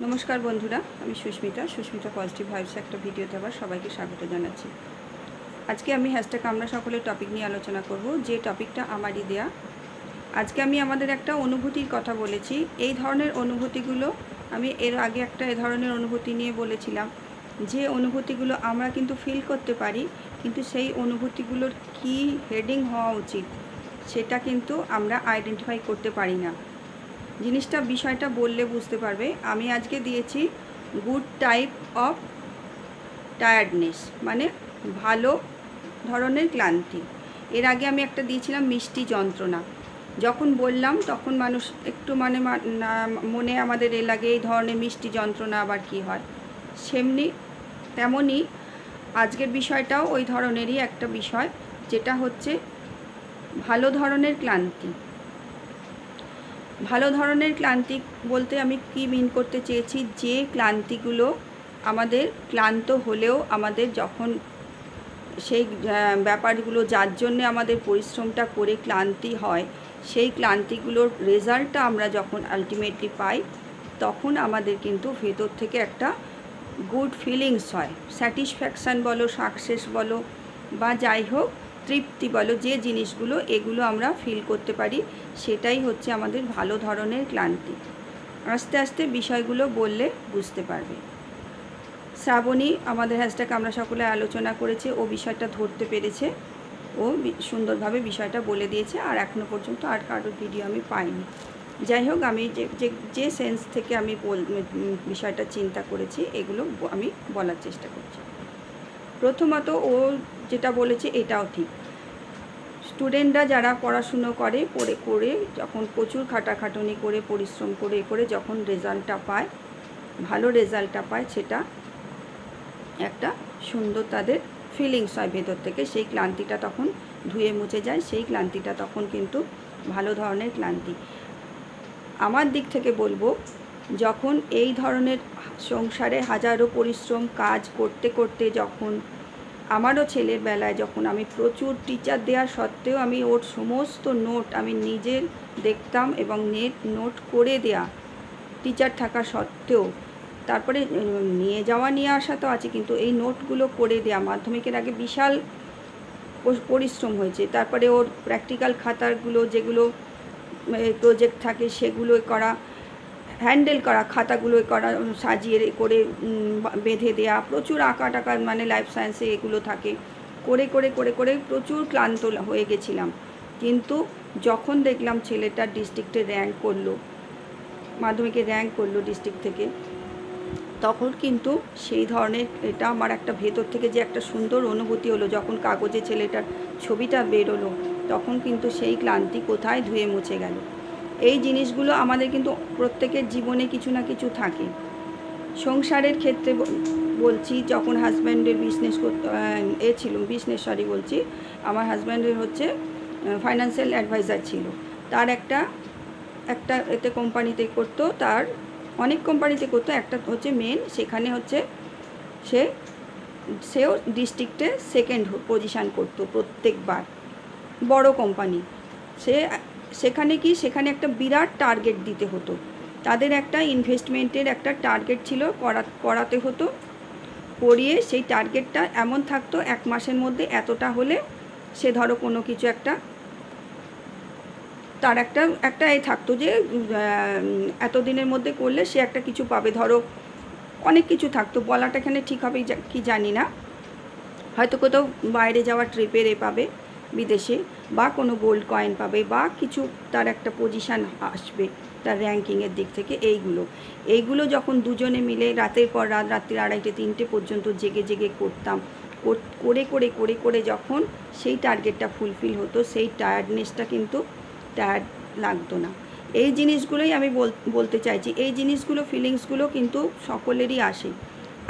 নমস্কার বন্ধুরা, আমি সুস্মিতা পজিটিভ ভাইবস একটা ভিডিওতে আবার সবাইকে স্বাগত জানাচ্ছি। আজকে আমি হ্যাশট্যাগ আমরা সকলের টপিক নিয়ে আলোচনা করব, যে টপিকটা আমারই দেয়া। আজকে আমি আমাদের একটা অনুভূতির কথা বলেছি। এই ধরনের অনুভূতিগুলো আমি এর আগে একটা এ ধরনের অনুভূতি নিয়ে বলেছিলাম, যে অনুভূতিগুলো আমরা কিন্তু ফিল করতে পারি, কিন্তু সেই অনুভূতিগুলোর কি হেডিং হওয়া উচিত সেটা কিন্তু আমরা আইডেন্টিফাই করতে পারি না। বিষয়টা বললে বুঝতে পারবে। আমি আজকে দিয়েছি গুড টাইপ অফ টায়ার্ডনেস, মানে ভালো ধরনের ক্লান্তি। এর আগে আমি একটা দিয়েছিলাম মিষ্টি যন্ত্রণা। যখন বললাম তখন মানুষ একটু মনে আমাদের লাগে এই ধরনের মিষ্টি যন্ত্রণা আবার কি হয়। তেমনই আজকের বিষয়টাও ওই ধরনেরই একটা বিষয়, যেটা হচ্ছে ভালো ধরনের ক্লান্তি। ভালো ধরনের ক্লান্তি বলতে আমি কি মিন করতে চেয়েছি, যে ক্লান্তিগুলো আমাদের ক্লান্ত হলেও আমাদের যখন সেই ব্যাপারগুলো যার জন্যে আমাদের পরিশ্রমটা করে ক্লান্তি হয়, সেই ক্লান্তিগুলোর রেজাল্টটা আমরা যখন আলটিমেটলি পাই, তখন আমাদের কিন্তু ভেতর থেকে একটা গুড ফিলিংস হয়। স্যাটিসফ্যাকশান বলো, সাকসেস বলো, বা যাই হোক, তৃপ্তি বলো, যে জিনিসগুলো এগুলো আমরা ফিল করতে পারি, সেটাই হচ্ছে আমাদের ভালো ধরনের ক্লান্তি। আস্তে আস্তে বিষয়গুলো বললে বুঝতে পারবে। শ্রাবণী আমাদের হ্যাশট্যাগ আমরা সকলে আলোচনা করেছে, ও বিষয়টা ধরতে পেরেছে, ও সুন্দরভাবে বিষয়টা বলে দিয়েছে। আর এখনও পর্যন্ত আর কারোর ভিডিও আমি পাইনি। যাই হোক, আমি যে সেন্স থেকে আমি বিষয়টা চিন্তা করেছি, এগুলো আমি বলার চেষ্টা করছি। প্রথমত ও যেটা বলেছে এটাও ঠিক। স্টুডেন্টরা যারা পড়াশুনো করে যখন প্রচুর খাটাখাটুনি করে পরিশ্রম করে যখন রেজাল্টটা পায়, ভালো রেজাল্টটা পায়, সেটা একটা সুন্দর তাদের ফিলিংস হয় ভেতর থেকে। সেই ক্লান্তিটা তখন ধুয়ে মুছে যায়, সেই ক্লান্তিটা তখন কিন্তু ভালো ধরনের ক্লান্তি। আমার দিক থেকে বলবো, যখন এই ধরনের সংসারে হাজারো পরিশ্রম কাজ করতে করতে, যখন আমারও ছেলের বেলায় যখন আমি প্রচুর টিচার দেওয়া সত্ত্বেও আমি ওর সমস্ত নোট আমি নিজের দেখতাম, এবং নোট করে দেয়া টিচার থাকা সত্ত্বেও, তারপরে নিয়ে আসা তো আছে, কিন্তু এই নোটগুলো করে দেয়া মাধ্যমিকের আগে বিশাল পরিশ্রম হয়েছে। তারপরে ওর প্র্যাকটিক্যাল খাতাগুলো, যেগুলো প্রজেক্ট থাকে, সেগুলো করা, হ্যান্ডেল করা, খাতাগুলো করা, সাজিয়ে করে বেঁধে দেয়া, প্রচুর আঁকা টাকা, মানে লাইফ সায়েন্সে এগুলো থাকে, করে করে করে করে প্রচুর ক্লান্ত হয়ে গেছিলাম। কিন্তু যখন দেখলাম ছেলেটা ডিস্ট্রিক্টে র্যাঙ্ক করলো, মাধ্যমিকে র্যাঙ্ক করলো ডিস্ট্রিক্ট থেকে, তখন কিন্তু সেই ধরনের এটা আমার একটা ভেতর থেকে যে একটা সুন্দর অনুভূতি হলো, যখন কাগজে ছেলেটার ছবিটা বেরোলো, তখন কিন্তু সেই ক্লান্তি কোথায় ধুয়ে মুছে গেল। এই জিনিসগুলো আমাদের কিন্তু প্রত্যেকের জীবনে কিছু না কিছু থাকে। সংসারের ক্ষেত্রে বলছি, যখন হাজব্যান্ডের বিজনেস বলছি, আমার হাজব্যান্ডের হচ্ছে ফাইন্যান্সিয়াল অ্যাডভাইজার ছিল। তার একটা এতে কোম্পানিতে করতো, তার অনেক কোম্পানিতে করতো, একটা হচ্ছে মেন, সেখানে হচ্ছে সেও ডিস্ট্রিক্টে সেকেন্ড পজিশান করতো প্রত্যেকবার, বড় কোম্পানি। সেখানে একটা বিরাট টার্গেট দিতে হতো, তাদের একটা ইনভেস্টমেন্টের একটা টার্গেট ছিল, করাতে হতো, করিয়ে সেই টার্গেটটা এমন থাকতো, 1 মাসের মধ্যে এতটা হলে সে, ধরো কোনো কিছু একটা, তার একটা থাকতো যে এত দিনের মধ্যে করলে সে একটা কিছু পাবে, ধরো অনেক কিছু থাকতো, বলাটা এখানে ঠিক হবে কি জানি না, হয়তো কোথাও বাইরে যাওয়ার ট্রিপের পাবে বিদেশে, বা কোনো গোল্ড কয়েন পাবে, বা কিছু তার একটা পজিশান আসবে তার র্যাঙ্কিংয়ের দিক থেকে। এইগুলো যখন দুজনে মিলে রাতের পর রাত, রাত্রি 2:30-3টে পর্যন্ত জেগে করতাম, করে করে করে করে যখন সেই টার্গেটটা ফুলফিল হতো, সেই টায়ার্ডনেসটা কিন্তু টায়ার্ড লাগতো না। এই জিনিসগুলোই আমি বলতে চাইছি। এই জিনিসগুলো, ফিলিংসগুলো কিন্তু সকলেরই আসে।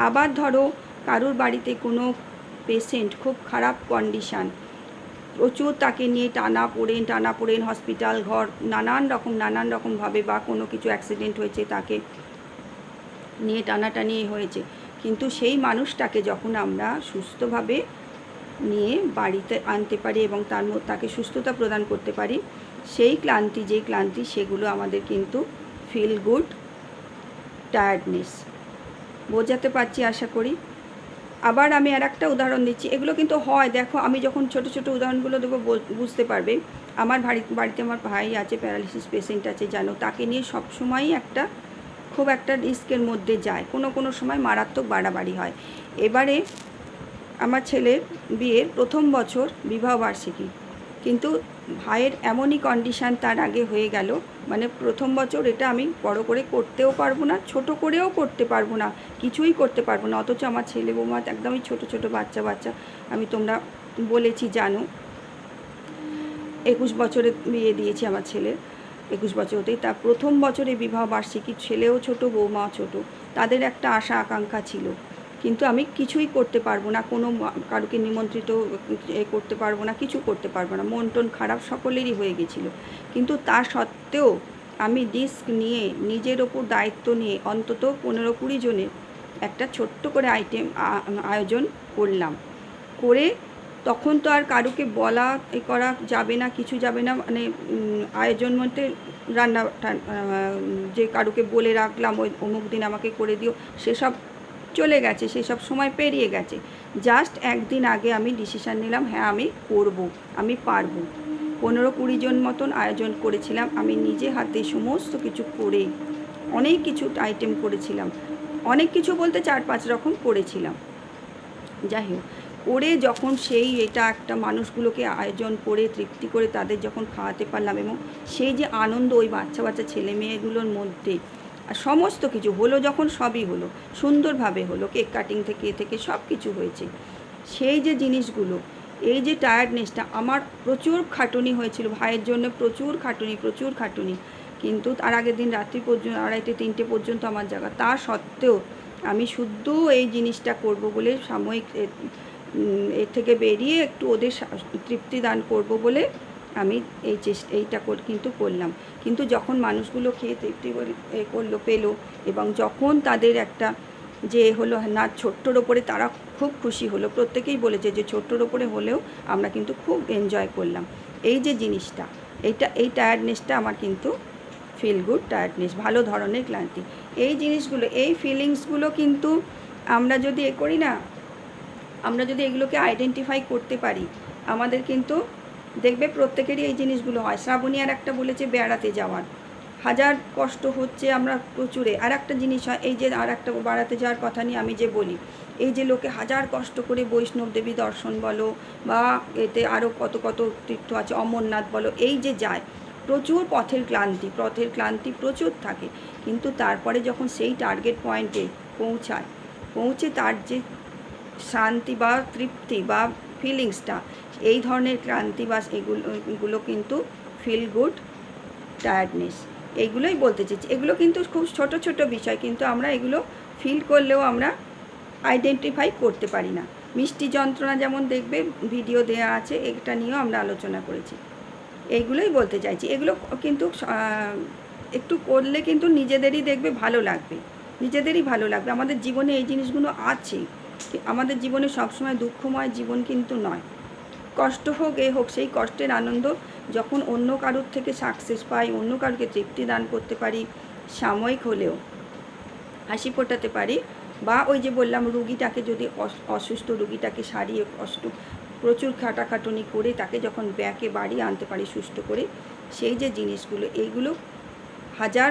আবার ধরো কারোর বাড়িতে কোনো পেশেন্ট, খুব খারাপ কন্ডিশান, প্রচুর তাকে নিয়ে টানাপোড়েন, হসপিটাল ঘর, নানান রকমভাবে, বা কোনো কিছু অ্যাক্সিডেন্ট হয়েছে, তাকে নিয়ে টানাটানি হয়েছে, কিন্তু সেই মানুষটাকে যখন আমরা সুস্থভাবে নিয়ে বাড়িতে আনতে পারি এবং তাকে সুস্থতা প্রদান করতে পারি, সেই ক্লান্তি, সেগুলো আমাদের কিন্তু ফিল গুড টায়ার্ডনেস। বোঝাতে পারছি আশা করি। আবার আমি আর একটা উদাহরণ দিচ্ছি, এগুলো কিন্তু হয়, দেখো আমি যখন ছোট ছোট উদাহরণগুলো দেবো বুঝতে পারবে। আমার বাড়িতে আমার ভাই আছে, প্যারালিসিস পেশেন্ট আছে, জানো, তাকে নিয়ে সবসময়ই খুব একটা রিস্কের মধ্যে যায়, কোনো সময় মারাত্মক বাড়াবাড়ি হয়। এবারে আমার ছেলের বিয়ের প্রথম বছর বিবাহবার্ষিকী, কিন্তু ভাইয়ের এমনই কন্ডিশান তার আগে হয়ে গেল, মানে প্রথম বছর এটা আমি বড় করে করতেও পারবো না, ছোট করেও করতে পারবো না, কিছুই করতে পারবো না। অথচ আমার ছেলে বৌমা একদমই ছোট ছোট বাচ্চা, আমি তোমরা বলেছি জানো, 21 বছরে বিয়ে দিয়েছি আমার ছেলের, 21 বছর হতেই তার প্রথম বছরে বিবাহবার্ষিকী, ছেলেও ছোট বৌমাও ছোট, তাদের একটা আশা আকাঙ্ক্ষা ছিল, কিন্তু আমি কিছুই করতে পারবো না, কোনো কারুকে নিমন্ত্রিত করতে পারবো না, কিছু করতে পারবো না, মন টন খারাপ সকলেরই হয়ে গেছিলো। কিন্তু তা সত্ত্বেও আমি রিস্ক নিয়ে, নিজের ওপর দায়িত্ব নিয়ে অন্তত 15-20 জনের একটা ছোট্ট করে আয়োজন করলাম। করে তখন তো আর কারুকে বলা করা যাবে না, কিছু যাবে না, মানে আয়োজন মধ্যে রান্না যে কারুকে বলে রাখলাম ওই অমুক দিন আমাকে করে দিও, সেসব চলে গেছে, সেসব সময় পেরিয়ে গেছে। জাস্ট একদিন আগে আমি ডিসিশান নিলাম, হ্যাঁ আমি করব, আমি পারবো। 15-20 জন মতন আয়োজন করেছিলাম, আমি নিজে হাতে সমস্ত কিছু করে, অনেক কিছু আইটেম করেছিলাম, অনেক কিছু বলতে 4-5 রকম করেছিলাম। যাই হোক, করে যখন এটা একটা মানুষগুলোকে আয়োজন করে তৃপ্তি করে তাদের যখন খাওয়াতে পারলাম, এবং সেই যে আনন্দ ওই বাচ্চা ছেলে মেয়েগুলোর মধ্যে, আর সমস্ত কিছু হলো যখন, সবই হলো, সুন্দরভাবে হলো, কেক কাটিং থেকে সব কিছু হয়েছে, সেই যে জিনিসগুলো, এই যে টায়ার্ডনেসটা, আমার প্রচুর খাটুনি হয়েছিল ভাইয়ের জন্য, প্রচুর খাটুনি, কিন্তু তার আগের দিন রাত্রি পর্যন্ত 2:30-3টে পর্যন্ত আমার জায়গা, তা সত্ত্বেও আমি শুদ্ধ এই জিনিসটা করব বলে, সাময়িক এর থেকে বেরিয়ে একটু ওদের তৃপ্তি দান করব বলে আমি এইটা কিন্তু করলাম। কিন্তু যখন মানুষগুলো খেয়ে তৃপ্তি পেলো, এবং যখন তাদের একটা যে হলো না, ছোট্টর ওপরে তারা খুব খুশি হলো, প্রত্যেকেই বলেছে যে ছোট্টর ওপরে হলেও আমরা কিন্তু খুব এনজয় করলাম। এই যে জিনিসটা, এই টায়ার্ডনেসটা আমার কিন্তু ফিল গুড টায়ার্ডনেস, ভালো ধরনের ক্লান্তি, এই জিনিসগুলো, এই ফিলিংসগুলো কিন্তু আমরা যদি করি না, আমরা যদি এগুলোকে আইডেন্টিফাই করতে পারি, আমাদের কিন্তু দেখবে প্রত্যেকেরই এই জিনিসগুলো হয়। শ্রাবণী আর একটা বলেছে বেড়াতে যাওয়ার, হাজার কষ্ট হচ্ছে আমরা প্রচুরে। আর একটা জিনিস হয়, এই যে আর একটা বেড়াতে যাওয়ার কথা নিয়ে আমি যে বলি, এই যে লোকে হাজার কষ্ট করে বৈষ্ণব দেবী দর্শন বলো, বা এতে আরও কত তীর্থ আছে, অমরনাথ বলো, এই যে যায়, প্রচুর পথের ক্লান্তি প্রচুর থাকে, কিন্তু তারপরে যখন সেই টার্গেট পয়েন্টে পৌঁছে তার যে শান্তি বা তৃপ্তি বা ফিলিংসটা, এই ধরনের ক্লান্তি বা এগুলো কিন্তু ফিল গুড টায়ার্ডনেস, এইগুলোই বলতে চেয়েছি। এগুলো কিন্তু খুব ছোট বিষয়, কিন্তু আমরা এগুলো ফিল করলেও আমরা আইডেন্টিফাই করতে পারি না। মিষ্টি যন্ত্রণা যেমন দেখবে ভিডিও দেওয়া আছে, এটা নিয়েও আমরা আলোচনা করেছি, এইগুলোই বলতে চাইছি। এগুলো কিন্তু একটু করলে কিন্তু নিজেদেরই দেখবে ভালো লাগবে, আমাদের জীবনে এই জিনিসগুলো আছে, আমাদের জীবনে সবসময় দুঃখময় জীবন কিন্তু নয়, কষ্ট হোক হোক, সেই কষ্টের আনন্দ যখন অন্য কারোর থেকে সাকসেস পাই, অন্য কারোকে তৃপ্তি দান করতে পারি, সাময়িক হলেও হাসি ফোটাতে পারি, বা ওই যে বললাম রুগীটাকে যদি অসুস্থ রুগীটাকে সারিয়ে প্রচুর খাটাখাটুনি করে তাকে যখন ব্যাকে বাড়িয়ে আনতে পারি সুস্থ করে, সেই যে জিনিসগুলো, এইগুলো হাজার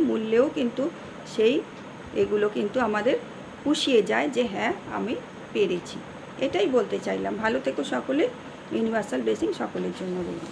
মূল্যেও কিন্তু এগুলো কিন্তু আমাদের পুষিয়ে যায় যে হ্যাঁ আমি পেরেছি। এটাই বলতে চাইলাম। ভালো থেকো সকলে, ইউনিভার্সাল ব্লেসিং সকলের জন্য রইল।